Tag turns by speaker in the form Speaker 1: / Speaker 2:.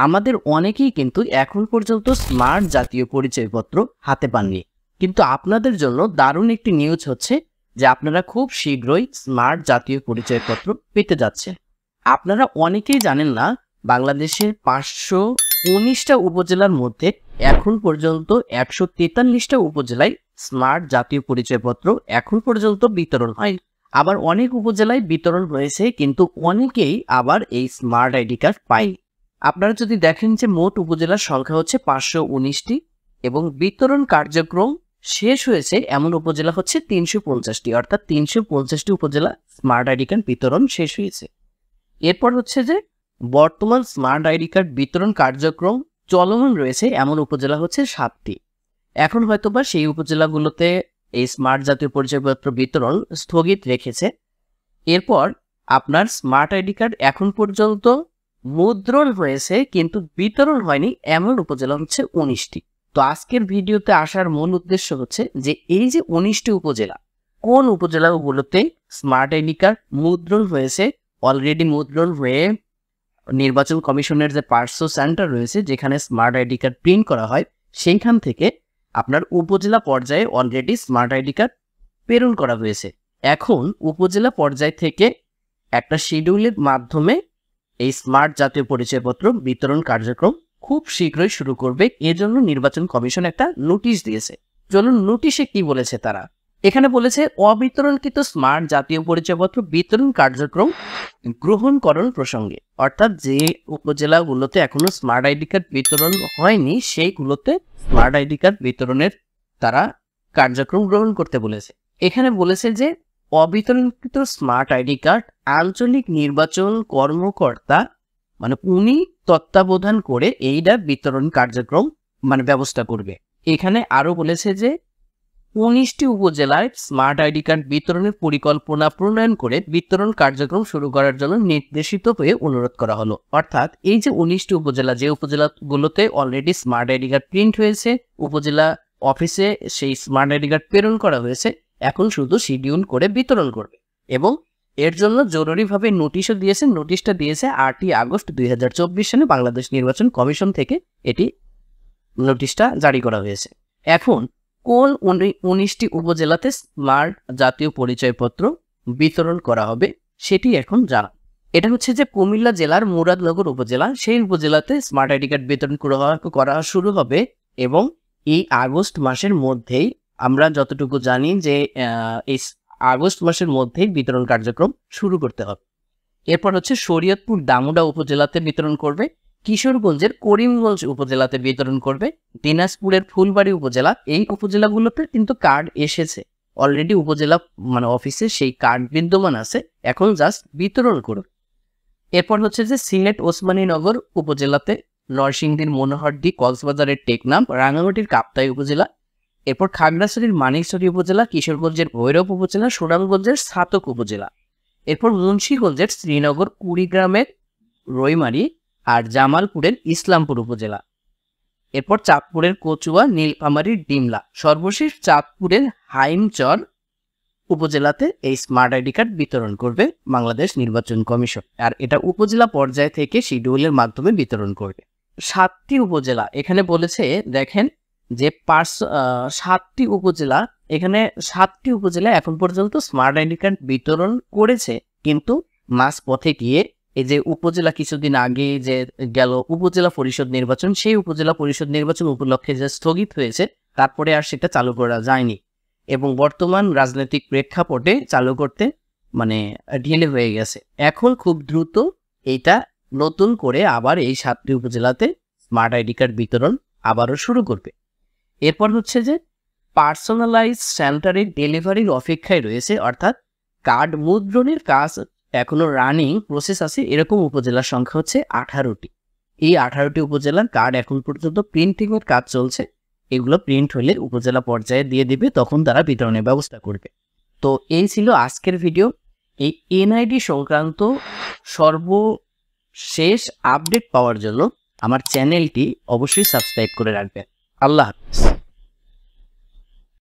Speaker 1: আমাদের অনেকেই কিন্তু এখন পর্যন্ত স্মার্ট জাতীয় পরিচয়পত্র হাতে পাননি, কিন্তু আপনাদের জন্য দারুণ একটি নিউজ হচ্ছে যে আপনারা খুব শীঘ্রই স্মার্ট জাতীয় পরিচয়পত্র পেতে যাচ্ছেন। আপনারা অনেকেই জানেন না, বাংলাদেশের 519টা উপজেলার মধ্যে এখন পর্যন্ত 143টা উপজেলায় স্মার্ট জাতীয় পরিচয়পত্র এখন পর্যন্ত বিতরণ হয়। আবার অনেক উপজেলায় বিতরণ হয়েছে, কিন্তু অনেকেই আবার এই স্মার্ট আইডি কার্ড পায়নি। আপনারা যদি দেখেন যে মোট উপজেলার সংখ্যা হচ্ছে 519টি এবং বিতরণ কার্যক্রম শেষ হয়েছে এমন উপজেলা হচ্ছে 350টি, অর্থাৎ 350টি উপজেলা স্মার্ট আইডি কার্ড বিতরণ শেষ হয়েছে। এরপর হচ্ছে যে বর্তমান স্মার্ট আইডি কার্ড বিতরণ কার্যক্রম চলমান রয়েছে এমন উপজেলা হচ্ছে 7টি। এখন হয়তোবা সেই উপজেলাগুলোতে এই স্মার্ট জাতীয় পরিচয়পত্র বিতরণ স্থগিত রেখেছে। এরপর আপনার স্মার্ট আইডি কার্ড এখন পর্যন্ত মুদ্রণ হয়েছে কিন্তু বিতরণ হয়নি এমন উপজেলা হচ্ছে 19টি। তো আজকের ভিডিওতে আসার মূল উদ্দেশ্য হচ্ছে যে এই যে 19টি উপজেলা, কোন উপজেলাগুলোতে স্মার্ট আইডি কার্ড মুদ্রণ হয়েছে, অলরেডি মুদ্রণ হয়ে নির্বাচন কমিশনের যে পার্সো সেন্টার রয়েছে যেখানে স্মার্ট আইডি কার্ড প্রিন্ট করা হয়, সেইখান থেকে আপনার উপজেলা পর্যায়ে অলরেডি স্মার্ট আইডি কার্ড প্রেরণ করা হয়েছে। এখন উপজেলা পর্যায় থেকে একটা শিডিউলের মাধ্যমে এই স্মার্ট জাতীয় পরিচয়পত্র বিতরণ কার্যক্রম খুব শীঘ্রই শুরু করবে। এজন্য নির্বাচন কমিশন একটা নোটিশ দিয়েছে। চলুন নোটিশে কি বলেছে তারা। এখানে বলেছে, অবিতরণকৃত স্মার্ট জাতীয় পরিচয়পত্র বিতরণ কার্যক্রম গ্রহণকরণ প্রসঙ্গে, অর্থাৎ যে উপজেলাগুলোতে এখনো স্মার্ট আইডি কার্ড বিতরণ হয়নি সেইগুলোতে স্মার্ট আইডি কার্ড বিতরণের তারা কার্যক্রম গ্রহণ করতে বলেছে। এখানে বলেছে যে অবিতরণকৃত স্মার্ট আইডি কার্ড আঞ্চলিক নির্বাচন কর্মকর্তা মানে উনি তত্ত্বাবধান করে এইটা বিতরণ কার্যক্রম ব্যবস্থা করবে। এখানে আরো বলেছে যে 19টি উপজেলায় স্মার্ট আইডি কার্ড বিতরণের পরিকল্পনা প্রণয়ন করে বিতরণ কার্যক্রম শুরু করার জন্য নির্দেশিত হয়ে অনুরোধ করা হলো। অর্থাৎ এই যে 19টি উপজেলা, যে উপজেলাগুলোতে already smart ID card print হয়েছে, উপজেলা অফিসে সেই স্মার্ট আইডি কার্ড প্রেরণ করা হয়েছে, এখন শুধু শিডিউল করে বিতরণ করবে এবং এর জন্য জরুরিভাবে নোটিশও দিয়েছে। নোটিশটা দিয়েছে 8ই আগস্ট 2024 সালে বাংলাদেশ নির্বাচন কমিশন থেকে এটি নোটিশটা জারি করা হয়েছে। এখন কোন 19টি উপজেলাতে স্মার্ট জাতীয় পরিচয়পত্র বিতরণ করা হবে সেটি এখন জানা। এটা হচ্ছে যে কুমিল্লা জেলার মুরাদনগর উপজেলা, সেই উপজেলাতে স্মার্ট আইডি কার্ড বিতরণ করা শুরু হবে এবং এই আগস্ট মাসের মধ্যেই, আমরা যতটুকু জানি যে এই আগস্ট মাসের মধ্যেই বিতরণ কার্যক্রম শুরু করতে হবে। এরপর হচ্ছে শরীয়তপুর দামোদা উপজেলাতে বিতরণ করবে, কিশোরগঞ্জের করিমগঞ্জ উপজেলাতে বিতরণ করবে, দিনাজপুরের ফুলবাড়ি উপজেলা, এই উপজেলাগুলোতে কিন্তু কার্ড এসেছে অলরেডি, উপজেলা অফিসে সেই কার্ড বিদ্যমান আছে, এখন জাস্ট বিতরণ করবে। এরপর হচ্ছে যে সিলেট ওসমানীনগর উপজেলাতে, নরসিংদীর মনোহরদী, কক্সবাজারের টেকনাফ, রাঙামাটির কাপ্তাই উপজেলা, এরপর খাগড়াছড়ির মানিকছড়ি উপজেলা, কিশোরগঞ্জের ভৈরব উপজেলা, সুনামগঞ্জের ছাতক উপজেলা, এরপর মুন্সিগঞ্জের শ্রীনগর কুড়িগ্রামের রৈমারি আর জামালপুরের ইসলামপুর উপজেলা, এরপর চাঁদপুরের কচুয়া, নীলফামারীর ডিমলা, সর্বশেষ চাঁদপুরের হাইমচর উপজেলাতে এই স্মার্ট আইডি কার্ড বিতরণ করবে বাংলাদেশ নির্বাচন কমিশন। আর এটা উপজেলা পর্যায় থেকে শিডিউলের মাধ্যমে বিতরণ করবে। 7টি উপজেলা এখানে বলেছে, দেখেন যে 7টি উপজেলা, এখানে 7টি উপজেলা এখন পর্যন্ত স্মার্ট আইডি কার্ড বিতরণ করেছে, কিন্তু মাঝ পথে গিয়ে এই যে উপজেলা কিছুদিন আগে যে গেল উপজেলা পরিষদ নির্বাচন, সেই উপজেলা পরিষদ নির্বাচন উপলক্ষে যে স্থগিত হয়েছে, তারপরে আর সেটা চালু করা যায়নি এবং বর্তমান রাজনৈতিক প্রেক্ষাপটে চালু করতে ঢিলে হয়ে গেছে। এখন খুব দ্রুত এইটা নতুন করে আবার এই 7টি উপজেলাতে স্মার্ট আইডি কার্ড বিতরণ আবারও শুরু করবে। এরপর হচ্ছে যে পার্সোনালাইজ সেন্টারে ডেলিভারির অপেক্ষায় রয়েছে, অর্থাৎ কার্ড মুদ্রণের কাজ এখনো রানিং প্রসেস আছে, এরকম উপজেলার সংখ্যা হচ্ছে 18টি। এই 18টি উপজেলার কার্ড এখন পর্যন্ত প্রিন্টিং এর কাজ চলছে, এগুলো প্রিন্ট হলে উপজেলা পর্যায়ে দিয়ে দিবে, তখন তারা বিতরণের ব্যবস্থা করবে। তো এই ছিল আজকের ভিডিও। এই এনআইডি সংক্রান্ত সর্বশেষ আপডেট পাওয়ার জন্য আমার চ্যানেলটি অবশ্যই সাবস্ক্রাইব করে রাখবেন। আল্লাহ হাফেজ।